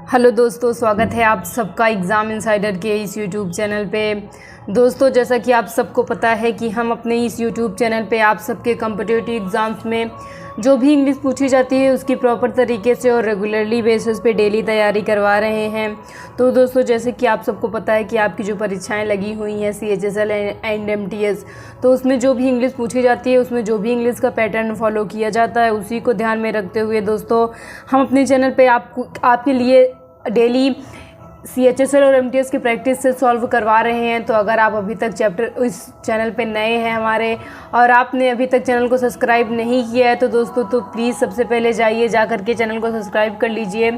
Hello दोस्तों, स्वागत है आप सबका एग्ज़ाम इनसाइडर के इस यूट्यूब चैनल पे। दोस्तों, जैसा कि आप सबको पता है कि हम अपने इस यूट्यूब चैनल पे आप सबके कॉम्पिटिटिव एग्ज़ाम्स में जो भी इंग्लिश पूछी जाती है उसकी प्रॉपर तरीके से और रेगुलरली बेसिस पे डेली तैयारी करवा रहे हैं। तो दोस्तों, जैसे कि आप सबको पता है कि आपकी जो परीक्षाएं लगी हुई हैं CHSL एंड MTS, तो उसमें जो भी इंग्लिश पूछी जाती है उसमें जो भी इंग्लिश का पैटर्न फॉलो किया जाता है उसी को ध्यान में रखते हुए दोस्तों हम अपने चैनल पे आपके लिए डेली CHSL और MTS की प्रैक्टिस से सॉल्व करवा रहे हैं। तो अगर आप अभी तक इस चैनल पे नए हैं हमारे और आपने अभी तक चैनल को सब्सक्राइब नहीं किया है तो दोस्तों प्लीज़ सबसे पहले जा करके चैनल को सब्सक्राइब कर लीजिए,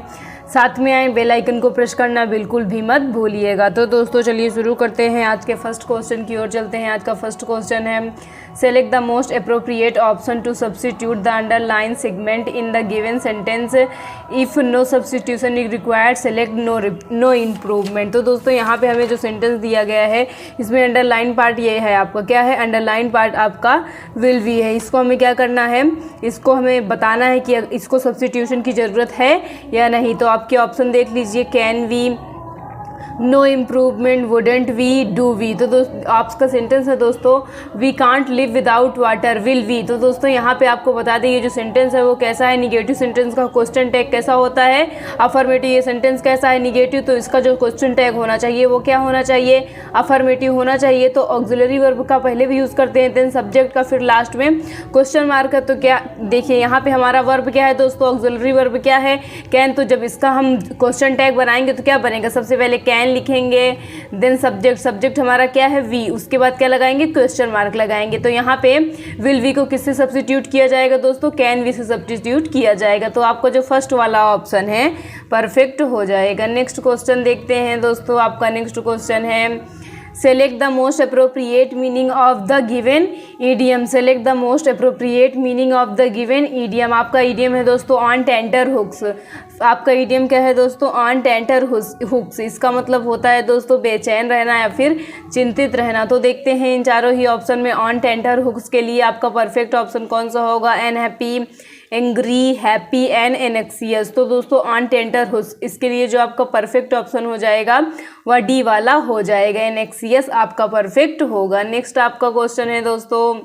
साथ में आए बेल आइकन को प्रेस करना बिल्कुल भी मत भूलिएगा। तो दोस्तों चलिए शुरू करते हैं, आज के फर्स्ट क्वेश्चन की ओर चलते हैं। आज का फर्स्ट क्वेश्चन है, select the most appropriate option to substitute the underline segment in the given sentence. If no substitution is required select no improvement. तो दोस्तों यहाँ पे हमें जो सेंटेंस दिया गया है इसमें अंडरलाइन पार्ट ये है, आपका क्या है, अंडरलाइन पार्ट आपका विल बी है। इसको हमें क्या करना है, इसको हमें बताना है कि इसको सब्स्टिट्यूशन की ज़रूरत है या नहीं। तो आपके ऑप्शन देख लीजिए, can we, no improvement, wouldn't we, do we. तो दोस्तों आपका सेंटेंस है दोस्तों, we can't live without water, will we. तो दोस्तों यहाँ पे आपको बता दें ये जो सेंटेंस है वो कैसा है, निगेटिव सेंटेंस का क्वेश्चन टैग कैसा होता है, अफर्मेटिव। ये सेंटेंस कैसा है, निगेटिव, तो इसका जो क्वेश्चन टैग होना चाहिए वो क्या होना चाहिए, अफर्मेटिव होना चाहिए। तो ऑक्सिलरी वर्ब का पहले भी यूज़ करते हैं, देन सब्जेक्ट का, फिर लास्ट में क्वेश्चन मार्क है। तो क्या देखिए यहाँ पे हमारा वर्ब क्या है दोस्तों, ऑक्सिलरी वर्ब क्या है, कैन। तो जब इसका हम क्वेश्चन टैग बनाएंगे तो क्या बनेगा, सबसे पहले कैन लिखेंगे, देन सब्जेक्ट हमारा क्या है, वी, उसके बाद क्या लगाएंगे, क्वेश्चन मार्क लगाएंगे। तो यहाँ पे विल वी को किससे सब्स्टिट्यूट किया जाएगा दोस्तों, कैन वी से सब्स्टिट्यूट किया जाएगा। तो आपका जो फर्स्ट वाला ऑप्शन है परफेक्ट हो जाएगा। नेक्स्ट क्वेश्चन देखते हैं दोस्तों, आपका नेक्स्ट क्वेश्चन है, select the most appropriate meaning of the given idiom. Select the most appropriate meaning of the given idiom. आपका ईडियम है दोस्तों ऑन टेंटर हुक्स। आपका ईडियम क्या है दोस्तों, ऑन टेंटर हुक्स। इसका मतलब होता है दोस्तों बेचैन रहना या फिर चिंतित रहना। तो देखते हैं इन चारों ही ऑप्शन में ऑन टेंटर हुक्स के लिए आपका परफेक्ट ऑप्शन कौन सा होगा, अनहैप्पी, एंग्री, हैप्पी एंड एनेक्सियस। तो दोस्तों ऑन टेंटर हुक्स, इसके लिए जो आपका परफेक्ट ऑप्शन हो जाएगा वह डी वाला हो जाएगा, एनेक्सियस आपका परफेक्ट होगा। नेक्स्ट आपका क्वेश्चन है दोस्तों,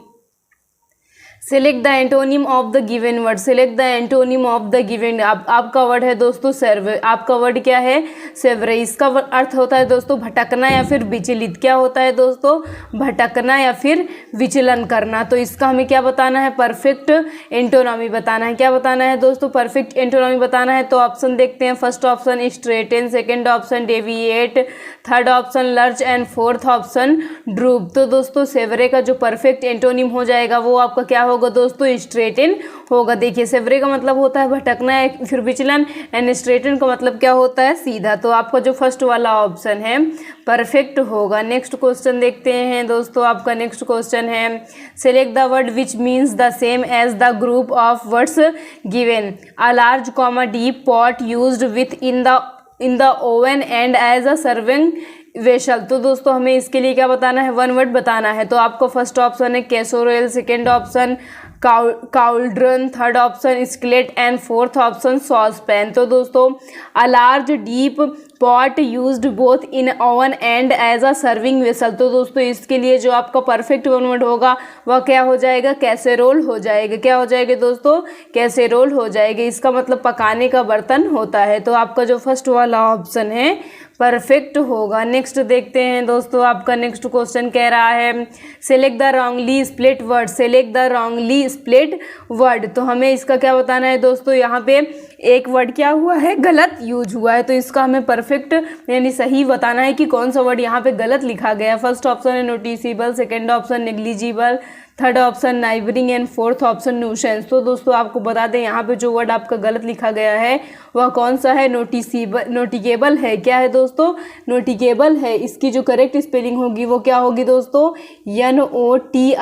select the antonym of the given word. Select the antonym of the given. आपका वर्ड है दोस्तों सर्वे। आपका वर्ड क्या है, सेवरे। इसका अर्थ होता है दोस्तों भटकना या फिर विचलित। क्या होता है दोस्तों, भटकना या फिर विचलन करना। तो इसका हमें क्या बताना है, परफेक्ट एंटोनॉमी बताना है। क्या बताना है दोस्तों, परफेक्ट एंटोनॉमी बताना है। तो ऑप्शन देखते हैं, first option straighten, second option deviate, third option lurch and fourth option droop. तो दोस्तों सेवरे का जो परफेक्ट एंटोनिम हो जाएगा वो आपका क्या होगा दोस्तों, स्ट्रेटन होगा। देखिए सेवरे का मतलब होता है भटकना या फिर विचलन, एंड स्ट्रेटन का मतलब क्या होता है, सीधा। तो आपका जो फर्स्ट वाला ऑप्शन है परफेक्ट होगा। नेक्स्ट क्वेश्चन देखते हैं दोस्तों, आपका नेक्स्ट क्वेश्चन है, select the word which means the same as the group of words given. A large comma deep pot used within the oven and as a serving vessel. तो दोस्तों हमें इसके लिए क्या बताना है, वन वर्ड बताना है। तो आपको फर्स्ट ऑप्शन है casserole, second option cauldron, third option skillet and fourth option sauce pan. तो दोस्तों a large deep pot used both in oven and as a serving vessel. तो दोस्तों इसके लिए जो आपका परफेक्ट वन वर्ड होगा वह क्या हो जाएगा, कैसेरोल हो जाएगा। क्या हो जाएगा दोस्तों, कैसेरोल हो जाएगा। इसका मतलब पकाने का बर्तन होता है। तो आपका जो फर्स्ट वाला ऑप्शन है परफेक्ट होगा। नेक्स्ट देखते हैं दोस्तों, आपका नेक्स्ट क्वेश्चन कह रहा है, select the wrongly split word. Select the wrongly split word. तो हमें इसका क्या बताना है दोस्तों, यहाँ पे एक वर्ड क्या हुआ है, गलत यूज हुआ है। तो इसका हमें परफेक्ट यानी सही बताना है कि कौन सा वर्ड यहाँ पे गलत लिखा गया है। फर्स्ट ऑप्शन है noticeable, second option negligible, third option neighbouring and fourth option nuisance. तो दोस्तों आपको बता दें यहाँ पे जो वर्ड आपका गलत लिखा गया है वह कौन सा है, नोटिकेबल है। क्या है दोस्तों, नोटिकेबल है। इसकी जो करेक्ट स्पेलिंग होगी वो क्या होगी दोस्तों, NOTICEABLE।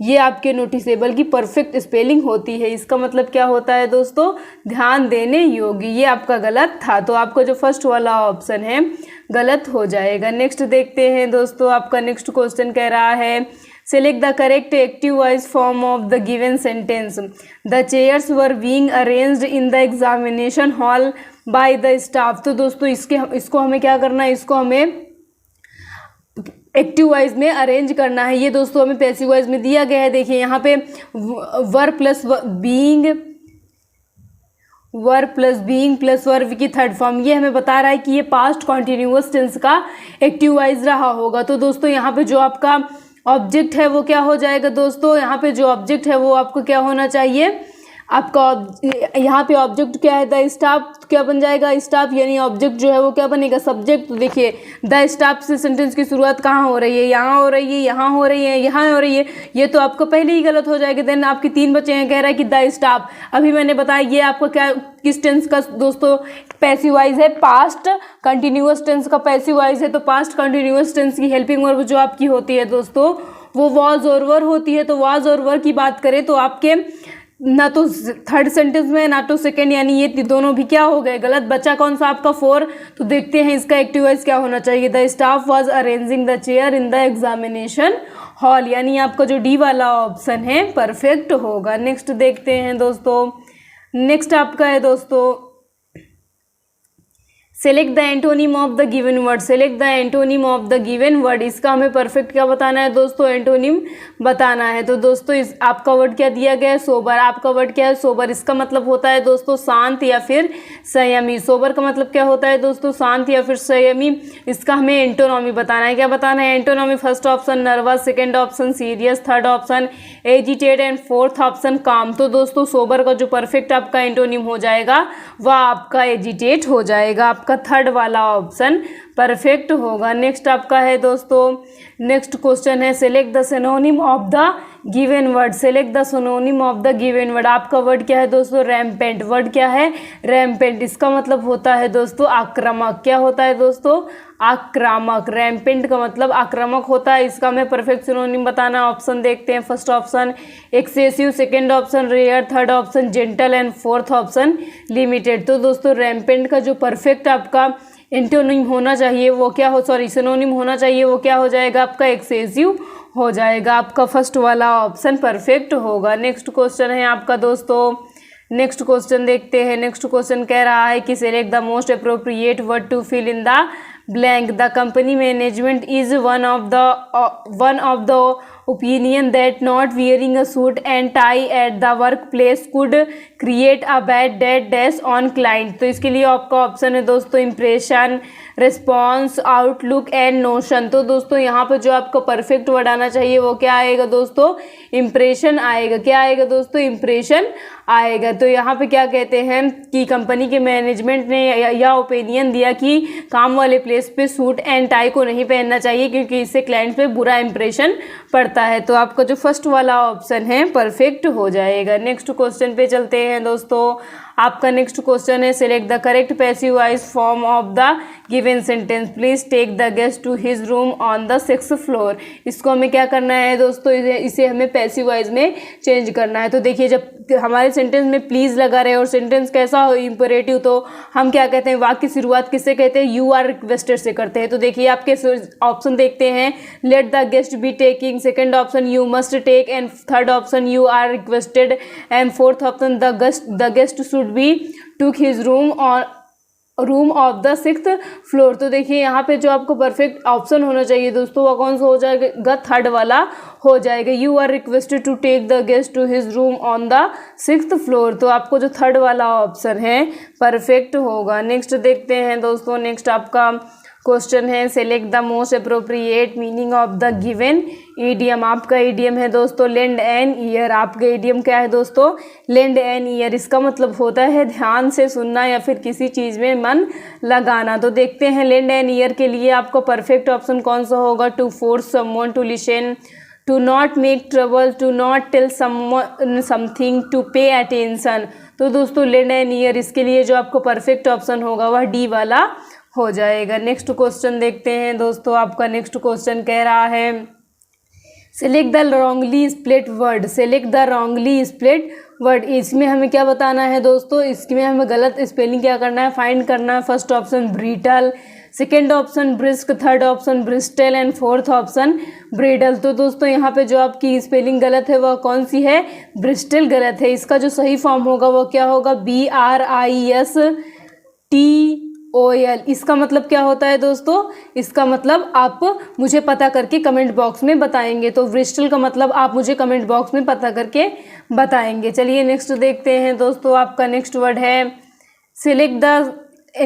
ये आपके नोटिसेबल की परफेक्ट स्पेलिंग होती है। इसका मतलब क्या होता है दोस्तों, ध्यान देने योग्य। ये आपका गलत था। तो आपका जो फर्स्ट वाला ऑप्शन है गलत हो जाएगा। नेक्स्ट देखते हैं दोस्तों, आपका नेक्स्ट क्वेश्चन कह रहा है, Select the correct active voice form of the given sentence. The chairs were being arranged in the examination hall by the staff. तो दोस्तों इसको हमें क्या करना है, इसको हमें एक्टिव वॉइस में अरेंज करना है। ये दोस्तों हमें पैसिव वॉइस में दिया गया है। देखिए यहाँ पे वर प्लस बीइंग प्लस वर्ब की थर्ड फॉर्म, ये हमें बता रहा है कि ये पास्ट कॉन्टिन्यूअस टेंस का एक्टिव वॉइस रहा होगा। तो दोस्तों यहाँ पे जो आपका ऑब्जेक्ट है वो क्या हो जाएगा दोस्तों, यहाँ पे जो ऑब्जेक्ट है वो आपको क्या होना चाहिए, आपका यहाँ पे ऑब्जेक्ट क्या है, द स्टाफ क्या बन जाएगा, स्टाफ, यानी ऑब्जेक्ट जो है वो क्या बनेगा, सब्जेक्ट। तो देखिए द स्टाफ से सेंटेंस की शुरुआत कहाँ हो रही है, यहाँ हो रही है, यहाँ हो रही है, यहाँ हो रही है, ये तो आपको पहले ही गलत हो जाएगा। देन आपके 3 बचे हैं, कह रहा है कि द स्टाफ, अभी मैंने बताया ये आपका क्या किस टेंस का दोस्तों पैसिव वॉइस है, पास्ट कंटिन्यूअस टेंस का पैसिव वॉइस है। तो पास्ट कंटिन्यूअस टेंस की हेल्पिंग वर्ब जो आपकी होती है दोस्तों वो वाज और वर होती है। तो वाज और वर की बात करें तो आपके ना तो थर्ड सेंटेंस में ना तो सेकंड, यानी ये दोनों भी क्या हो गए गलत। बचा कौन सा आपका 4। तो देखते हैं इसका एक्टिव वॉइस क्या होना चाहिए, the staff was arranging the chair in the examination hall, यानी आपका जो डी वाला ऑप्शन है परफेक्ट होगा। नेक्स्ट देखते हैं दोस्तों, नेक्स्ट आपका है दोस्तों select the antonym of the given word. Select the antonym of the given word, इसका हमें परफेक्ट क्या बताना है दोस्तों, एंटोनिम बताना है। तो दोस्तों इस आपका वर्ड क्या दिया गया है, सोबर। आपका वर्ड क्या है, सोबर। इसका मतलब होता है दोस्तों शांत या फिर संयमी। सोबर का मतलब क्या होता है दोस्तों, शांत या फिर संयमी। इसका हमें एंटोनॉमी बताना है। क्या बताना है antonym, first option nervous, second option serious, third option agitated and fourth option calm. तो दोस्तों सोबर का जो परफेक्ट आपका एंटोनिम हो जाएगा वह आपका एजिटेट हो जाएगा। आपका थर्ड वाला ऑप्शन परफेक्ट होगा। नेक्स्ट आपका है दोस्तों, नेक्स्ट क्वेश्चन है select the synonym of the given word. Select the synonym of the given word. आपका वर्ड क्या है दोस्तों, रैम्पेंट। वर्ड क्या है, रैम्पेंट। इसका मतलब होता है दोस्तों आक्रामक। क्या होता है दोस्तों, आक्रामक। रैम्पेंट का मतलब आक्रामक होता है। इसका हमें परफेक्ट सिनोनिम बताना। ऑप्शन देखते हैं, first option excessive, second option rare, third option gentle and fourth option limited. तो दोस्तों रैम्पेंट का जो परफेक्ट आपका एंटोनिम होना चाहिए वो क्या हो, सॉरी सिनोनिम होना चाहिए वो क्या हो जाएगा आपका, एक्सेसिव हो जाएगा। आपका फर्स्ट वाला ऑप्शन परफेक्ट होगा। नेक्स्ट क्वेश्चन है आपका दोस्तों, नेक्स्ट क्वेश्चन देखते हैं। नेक्स्ट क्वेश्चन कह रहा है कि select the most appropriate word to fill in the blank. The company management is one of the opinion that not wearing a suit and tie at the workplace could create a bad dash on client। तो इसके लिए आपका option है दोस्तों impression, response, outlook and notion. तो दोस्तों यहाँ पर जो आपको परफेक्ट वर्ड आना चाहिए वो क्या आएगा दोस्तों, इम्प्रेशन आएगा। क्या आएगा दोस्तों, इम्प्रेशन आएगा। तो यहाँ पे क्या कहते हैं कि कंपनी के मैनेजमेंट ने यह ओपिनियन दिया कि काम वाले प्लेस पे सूट एंड टाई को नहीं पहनना चाहिए क्योंकि इससे क्लाइंट पे बुरा इंप्रेशन पड़ता है। तो आपका जो फर्स्ट वाला ऑप्शन है परफेक्ट हो जाएगा। नेक्स्ट क्वेश्चन पे चलते हैं दोस्तों। आपका नेक्स्ट क्वेश्चन है select the correct passive voice form of the given sentence. Please take the guest to his room on the 6th floor. इसको हमें क्या करना है दोस्तों, इसे हमें पैसिव वॉइस में चेंज करना है। तो देखिए जब हमारे सेंटेंस में प्लीज लगा रहे और सेंटेंस कैसा हो, इंपरेटिव, तो हम क्या कहते हैं, वाक्य की शुरुआत किससे कहते हैं, यू आर रिक्वेस्टेड से करते हैं। तो देखिए आपके ऑप्शन देखते हैं, let the guest be taking, second option you must take and third option you are requested and fourth option the guest should be took his room of the 6th floor. तो देखिए यहाँ पे जो आपको perfect option होना चाहिए दोस्तों वो कौन सा हो जाएगा, थर्ड वाला हो जाएगा। You are requested to take the guest to his room on the 6th floor. तो आपको जो थर्ड वाला ऑप्शन है परफेक्ट होगा। नेक्स्ट देखते हैं दोस्तों, नेक्स्ट आपका क्वेश्चन है select the most appropriate meaning of the given idiom. आपका ईडियम है दोस्तों लेंड एन ईयर। आपका ईडियम क्या है दोस्तों, लेंड एन ईयर। इसका मतलब होता है ध्यान से सुनना या फिर किसी चीज़ में मन लगाना। तो देखते हैं लेंड एन ईयर के लिए आपका परफेक्ट ऑप्शन कौन सा होगा, to force someone to listen, to not make trouble, to not tell something, to pay attention. तो दोस्तों लेंड एन ईयर इसके लिए जो आपको परफेक्ट ऑप्शन होगा वह डी वाला हो जाएगा। नेक्स्ट क्वेश्चन देखते हैं दोस्तों। आपका नेक्स्ट क्वेश्चन कह रहा है select the wrongly split word. Select the wrongly split word. इसमें हमें क्या बताना है दोस्तों, इसमें हमें गलत स्पेलिंग क्या करना है, फाइंड करना है। First option brittle, second option brisk, third option bristle and fourth option bridle. तो दोस्तों यहाँ पे जो आपकी स्पेलिंग गलत है वह कौन सी है, ब्रिस्टल गलत है। इसका जो सही फॉर्म होगा वो क्या होगा, BRISTOL। इसका मतलब क्या होता है दोस्तों, इसका मतलब आप मुझे पता करके कमेंट बॉक्स में बताएंगे। तो ब्रिस्टल का मतलब आप मुझे कमेंट बॉक्स में पता करके बताएंगे। चलिए नेक्स्ट देखते हैं दोस्तों, आपका नेक्स्ट वर्ड है select the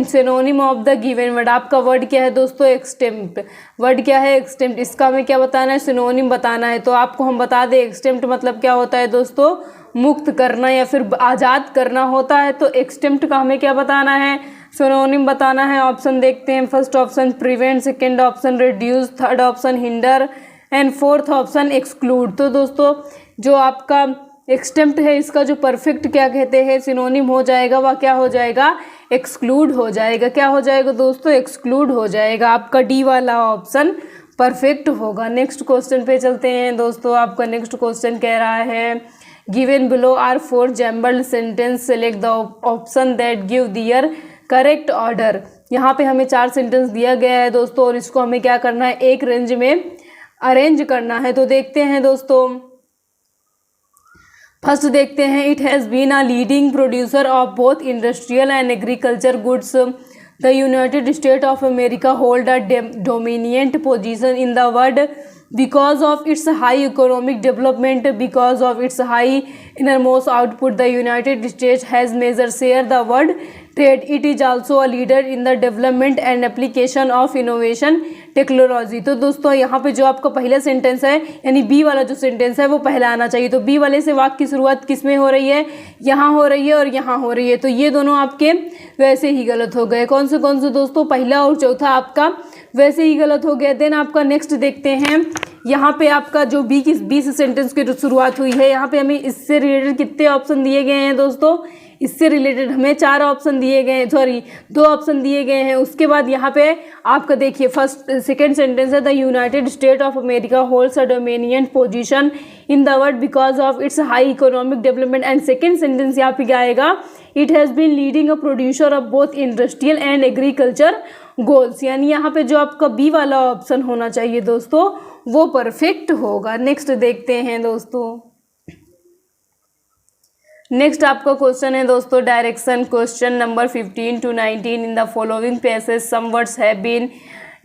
synonym of the given word. आपका वर्ड क्या है दोस्तों, एक्सटेम्प्ट। वर्ड क्या है, एक्सटेम्प्ट। इसका हमें क्या बताना है, सिनोनिम बताना है। तो आपको हम बता दें एक्सटेम्प्ट मतलब क्या होता है दोस्तों, मुक्त करना या फिर आज़ाद करना होता है। तो एक्सटेम्प्ट का हमें क्या बताना है, सिनोनिम बताना है। ऑप्शन देखते हैं, first option prevent, second option reduce, third option hinder and fourth option exclude. तो दोस्तों जो आपका एक्सटेम्प्ट है इसका जो परफेक्ट क्या कहते हैं, सिनोनिम हो जाएगा, वह क्या हो जाएगा, एक्सक्लूड हो जाएगा। क्या हो जाएगा दोस्तों, एक्सक्लूड हो जाएगा। आपका डी वाला ऑप्शन परफेक्ट होगा। नेक्स्ट क्वेश्चन पे चलते हैं दोस्तों, आपका नेक्स्ट क्वेश्चन कह रहा है given below are 4 jumbled sentence, select the option that give their correct order. यहाँ पे हमें 4 सेंटेंस दिया गया है दोस्तों और इसको हमें क्या करना है, एक रेंज में अरेंज करना है। तो देखते हैं दोस्तों, फर्स्ट देखते हैं, it has been a leading producer of both industrial and agriculture goods. The United State of America hold a dominant position in the world because of its high economic development, because of its high innermost output, the United States has major share the world trade. It is also a leader in the development and application of innovation technology. तो दोस्तों यहाँ पे जो आपका पहला sentence है यानी B वाला जो सेंटेंस है वो पहला आना चाहिए। तो बी वाले से वाक्य की शुरुआत किस में हो रही है, यहाँ हो रही है और यहाँ हो रही है। तो ये दोनों आपके वैसे ही गलत हो गए। कौन से दोस्तों, पहला और चौथा आपका वैसे ही गलत हो गया। देन आपका नेक्स्ट देखते हैं, यहाँ पे आपका जो बी से सेंटेंस की शुरुआत हुई है, यहाँ पे हमें इससे रिलेटेड कितने ऑप्शन दिए गए हैं दोस्तों, इससे रिलेटेड हमें 4 ऑप्शन दिए गए हैं, सॉरी 2 ऑप्शन दिए गए हैं। उसके बाद यहाँ पे आपका देखिए सेकेंड सेंटेंस है the United State of America holds a dominant position in the world because of its high economic development. And second sentence यहाँ पे क्या आएगा, it has been leading a producer of both industrial and agriculture goals. यानी यहाँ पे जो आपका B वाला ऑप्शन होना चाहिए दोस्तों वो परफेक्ट होगा। नेक्स्ट देखते हैं दोस्तों, नेक्स्ट आपका क्वेश्चन है दोस्तों direction question number 15 to 19 in the following passage some words have been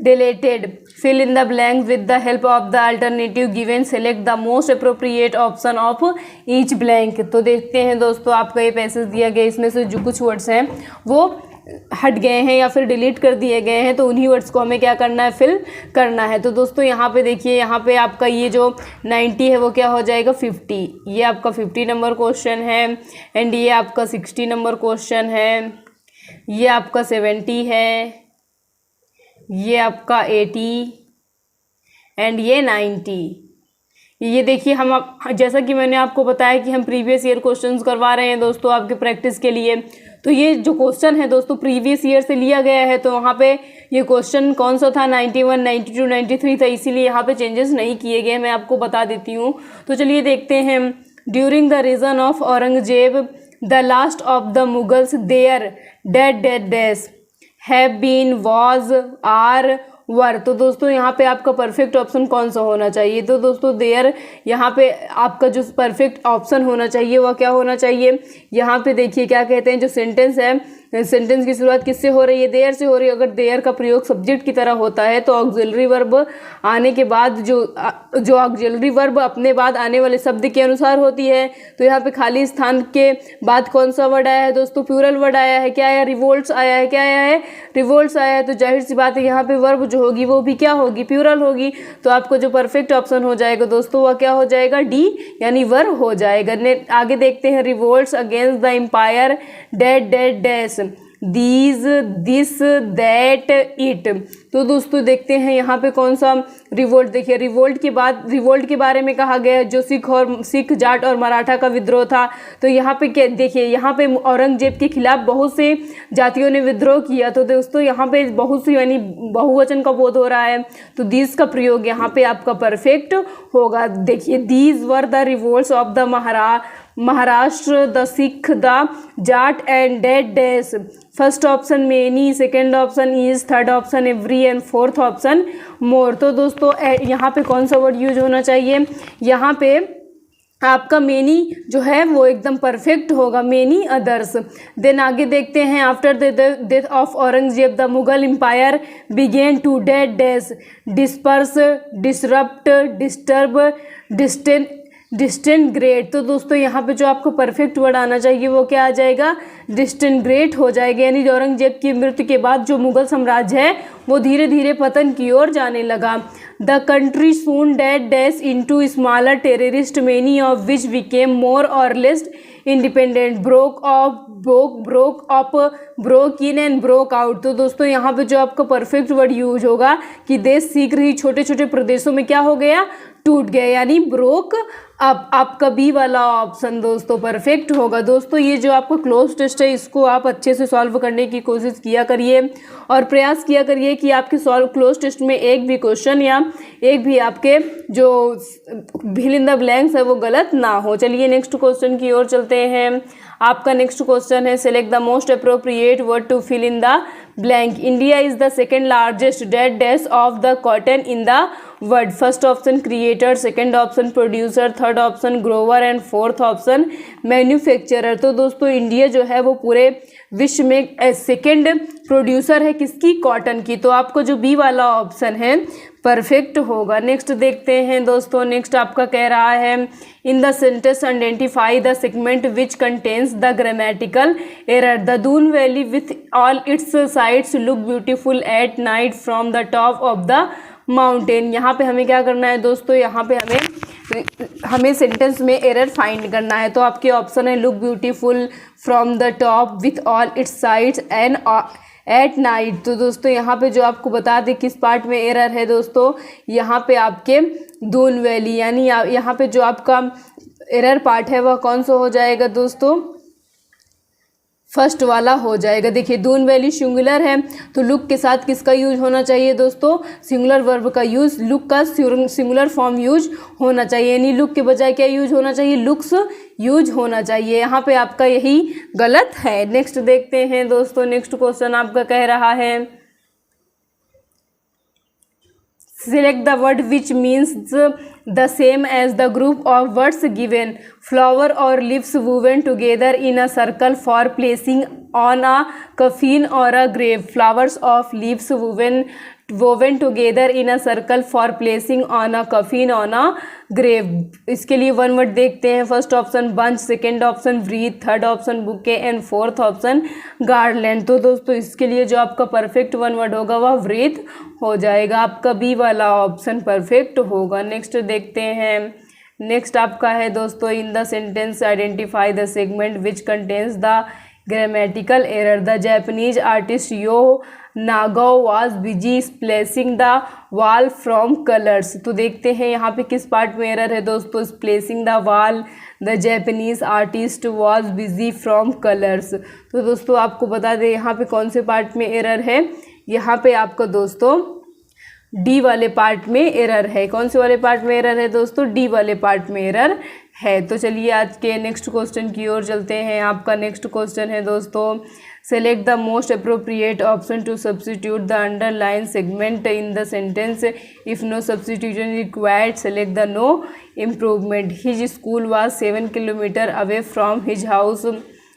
deleted, fill in the blank with the help of the alternative given, select the most appropriate option of each blank. तो देखते हैं दोस्तों आपका ये passage दिया गया, इसमें से जो कुछ वर्ड्स हैं वो हट गए हैं या फिर डिलीट कर दिए गए हैं, तो उन्हीं वर्ड्स को हमें क्या करना है, फिल करना है। तो दोस्तों यहाँ पे देखिए, यहाँ पे आपका ये जो 90 है वो क्या हो जाएगा 50। ये आपका 50 नंबर क्वेश्चन है एंड ये आपका 60 नंबर क्वेश्चन है, ये आपका 70 है, ये आपका 80 एंड ये 90। ये देखिए हम जैसा कि मैंने आपको बताया कि हम प्रीवियस ईयर क्वेश्चंस करवा रहे हैं दोस्तों आपके प्रैक्टिस के लिए। तो ये जो क्वेश्चन है दोस्तों प्रीवियस ईयर से लिया गया है, तो वहाँ पे ये क्वेश्चन कौन सा था 91, 92, 93 था, इसीलिए यहाँ पे चेंजेस नहीं किए गए, मैं आपको बता देती हूँ। तो चलिए देखते हैं, during the region of Aurangzeb the last of the Mughals there had have been was are war. तो दोस्तों यहाँ पे आपका परफेक्ट ऑप्शन कौन सा होना चाहिए, तो दोस्तों देयर, यहाँ पे आपका जो परफेक्ट ऑप्शन होना चाहिए वह क्या होना चाहिए, यहाँ पे देखिए क्या कहते हैं, जो सेंटेंस है, सेंटेंस की शुरुआत किससे हो रही है, देयर से हो रही है। अगर देयर का प्रयोग सब्जेक्ट की तरह होता है तो ऑक्सिलरी वर्ब आने के बाद जो ऑक्सिलरी वर्ब अपने बाद आने वाले शब्द के अनुसार होती है। तो यहाँ पे खाली स्थान के बाद कौन सा वर्ड आया है दोस्तों, प्लूरल वर्ड आया है। क्या आया, रिवोल्ट्स आया है। क्या आया है, रिवोल्ट्स आया है। तो जाहिर सी बात है यहाँ पे वर्ब जो होगी वो भी क्या होगी, प्लूरल होगी। तो आपको जो परफेक्ट ऑप्शन हो जाएगा दोस्तों वह क्या हो जाएगा, डी यानी वर हो जाएगा। आगे देखते हैं, revolts against the empire dash these this that it. तो दोस्तों देखते हैं यहाँ पे कौन सा रिवोल्ट, देखिए रिवोल्ट के बाद रिवोल्ट के बारे में कहा गया है, जो सिख जाट और मराठा का विद्रोह था। तो यहाँ पे क्या देखिए, यहाँ पे औरंगजेब के खिलाफ बहुत से जातियों ने विद्रोह किया। तो दोस्तों यहाँ पे बहुत सी यानी बहुवचन का बोध हो रहा है, तो दीज का प्रयोग यहाँ पे आपका परफेक्ट होगा। देखिए, these were the revolts of the Maharashtra, the Sikh, the Jat and dead dash. First option many, second option is, third option every and fourth option more. तो दोस्तों यहाँ पे कौन सा वर्ड यूज होना चाहिए, यहाँ पे आपका मेनी जो है वो एकदम परफेक्ट होगा, मेनी अदर्स। देन आगे देखते हैं, after the death of Aurangzeb the Mughal empire began to dead dash, disperse, disrupt, disturb, disintegrate. तो दोस्तों यहाँ पे जो आपको परफेक्ट वर्ड आना चाहिए वो क्या आ जाएगा, डिसइंटीग्रेट हो जाएगा। यानी औरंगजेब की मृत्यु के बाद जो मुगल साम्राज्य है वो धीरे धीरे पतन की ओर जाने लगा। The country soon had dash into smaller terrorist, many of which became more और less independent, broke up, broke in and broke out. तो दोस्तों यहाँ पे जो आपका परफेक्ट वर्ड यूज होगा कि देश शीघ्र ही छोटे छोटे प्रदेशों में क्या हो गया, टूट गया, यानी ब्रोक अप। आपका बी वाला ऑप्शन दोस्तों परफेक्ट होगा। दोस्तों ये जो आपका क्लोज टेस्ट है इसको आप अच्छे से सॉल्व करने की कोशिश किया करिए और प्रयास किया करिए कि आपके क्लोज टेस्ट में एक भी क्वेश्चन या एक भी आपके जो फिल इन द ब्लैंक्स है वो गलत ना हो। चलिए नेक्स्ट क्वेश्चन की ओर चलते हैं। आपका नेक्स्ट क्वेश्चन है, select the most appropriate word to fill in the blank. India is the second largest dead dash of the cotton in the word. First option creator, second option producer, third option grower and fourth option manufacturer. तो दोस्तों India जो है वो पूरे विश्व में second producer है किसकी, कॉटन की। तो आपको जो बी वाला ऑप्शन है परफेक्ट होगा। नेक्स्ट देखते हैं दोस्तों, नेक्स्ट आपका कह रहा है, इन the sentence identify the segment which contains the grammatical error. The Doon valley with all it's sides look beautiful at night from the top of the mountain. यहाँ पे हमें क्या करना है दोस्तों, यहाँ पे हमें सेंटेंस में एरर फाइंड करना है। तो आपके ऑप्शन है, look beautiful from the top width all it's sides and at night. तो दोस्तों यहाँ पे जो आपको बता दें किस पार्ट में एरर है दोस्तों, यहाँ पे आपके दून वैली, यानी यहाँ पे जो आपका एरर पार्ट है वह कौन सा हो जाएगा दोस्तों, फर्स्ट वाला हो जाएगा। देखिए दून वैली सिंगुलर है तो लुक के साथ किसका यूज होना चाहिए दोस्तों, सिंगुलर वर्ब का यूज, लुक का सिंगुलर फॉर्म यूज होना चाहिए, यानी लुक के बजाय क्या यूज होना चाहिए, लुक्स यूज होना चाहिए। यहाँ पे आपका यही गलत है। नेक्स्ट देखते हैं दोस्तों, नेक्स्ट क्वेश्चन आपका कह रहा है, select the word which means the same as the group of words given. Flower or leaves woven together in a circle for placing on a coffin or a grave. Flowers of leaves woven together in a circle for placing on a coffin on a grave. इसके लिए one word देखते हैं। First option bunch, second option wreath, third option bouquet and fourth option garland. तो दोस्तों इसके लिए जो आपका परफेक्ट वन वर्ड होगा वह व्रीथ हो जाएगा। आपका बी वाला ऑप्शन परफेक्ट होगा। नेक्स्ट देखते हैं, नेक्स्ट आपका है दोस्तों, in the sentence identify the segment which contains the grammatical error. The Japanese artist Yo Nagao was busy splashing the wall from colours. तो देखते हैं यहाँ पे किस पार्ट में एरर है दोस्तों, splashing the wall, the Japanese artist was busy from colours. तो दोस्तों आपको बता दें यहाँ पे कौन से पार्ट में एरर है, यहाँ पे आपका दोस्तों डी वाले पार्ट में एरर है। कौन से वाले पार्ट में एरर है दोस्तों, डी वाले पार्ट में एरर है। तो चलिए आज के नेक्स्ट क्वेश्चन की ओर चलते हैं। आपका नेक्स्ट क्वेश्चन है दोस्तों, select the most appropriate option to substitute the underline segment in the sentence. If no substitution required select the no improvement. His school was 7 kilometer away from his house.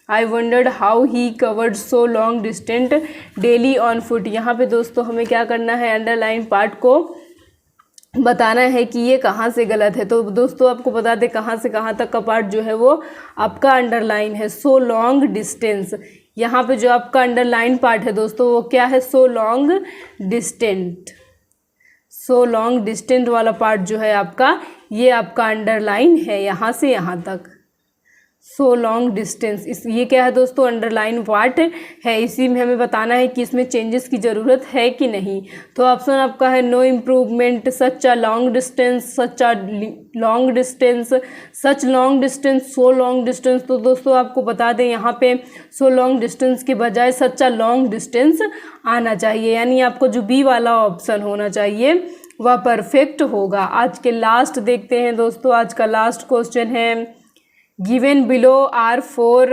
I wondered how he covered so long distance daily on foot। यहाँ पे दोस्तों हमें क्या करना है, underline part को बताना है कि ये कहाँ से गलत है। तो दोस्तों आपको बता दें कहाँ से कहाँ तक का पार्ट जो है वो आपका अंडरलाइन है, सो लॉन्ग डिस्टेंस। यहाँ पे जो आपका अंडरलाइन पार्ट है दोस्तों वो क्या है, so long distant. So long distant वाला पार्ट जो है आपका, ये आपका अंडरलाइन है यहाँ से यहाँ तक, सो लॉन्ग डिस्टेंस। इस ये क्या है दोस्तों, अंडरलाइन पार्ट है। इसी में हमें बताना है कि इसमें चेंजेस की ज़रूरत है कि नहीं। तो ऑप्शन आपका है no improvement, such a long distance, such a long distance, such long distance, so long distance. तो दोस्तों आपको बता दें यहाँ पे सो लॉन्ग डिस्टेंस के बजाय सच अ लॉन्ग डिस्टेंस आना चाहिए, यानी आपको जो बी वाला ऑप्शन होना चाहिए वह परफेक्ट होगा। आज के लास्ट देखते हैं दोस्तों, आज का लास्ट क्वेश्चन है, given below are four,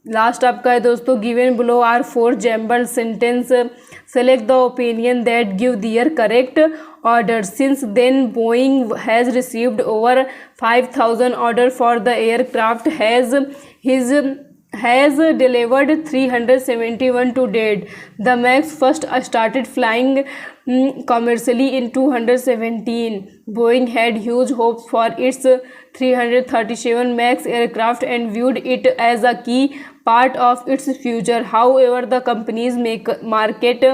last आपका है दोस्तों, given below are four jumble sentence, select the opinion that give their correct order. Since then Boeing has received over 5000 order for the aircraft, has delivered 371 to date. The Max first started flying commercially in 217. Boeing had huge hopes for its 337 Max aircraft and viewed it as a key part of its future. However, the company's market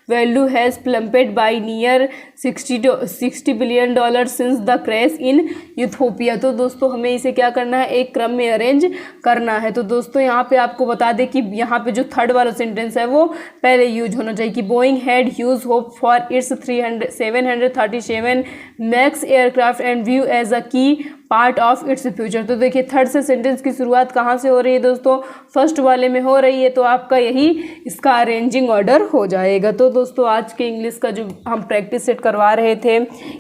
value has plummeted by near $60 billion since the crash in Ethiopia। तो दोस्तों हमें इसे क्या करना है, एक क्रम में अरेंज करना है। तो दोस्तों यहाँ पे आपको बता दें कि यहाँ पे जो थर्ड वाला सेंटेंस है वो पहले यूज होना चाहिए कि Boeing had huge hope for its 737 max aircraft and view as a key part of its future. तो देखिए थर्ड से सेंटेंस की शुरुआत कहाँ से हो रही है दोस्तों, फर्स्ट वाले में हो रही है, तो आपका यही इसका अरेंजिंग ऑर्डर हो जाएगा। तो दोस्तों आज के इंग्लिश का जो हम प्रैक्टिस सेट करवा रहे थे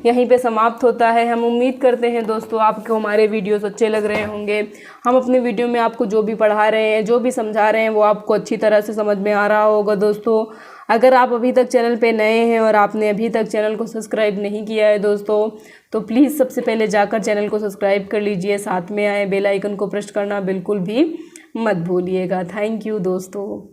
यहीं पे समाप्त होता है। हम उम्मीद करते हैं दोस्तों आपको हमारे वीडियोस अच्छे लग रहे होंगे। हम अपने वीडियो में आपको जो भी पढ़ा रहे हैं, जो भी समझा रहे हैं वो आपको अच्छी तरह से समझ में आ रहा होगा। दोस्तों अगर आप अभी तक चैनल पे नए हैं और आपने अभी तक चैनल को सब्सक्राइब नहीं किया है दोस्तों, तो प्लीज़ सबसे पहले जाकर चैनल को सब्सक्राइब कर लीजिए, साथ में आए बेल आइकन को प्रेस करना बिल्कुल भी मत भूलिएगा। थैंक यू दोस्तों।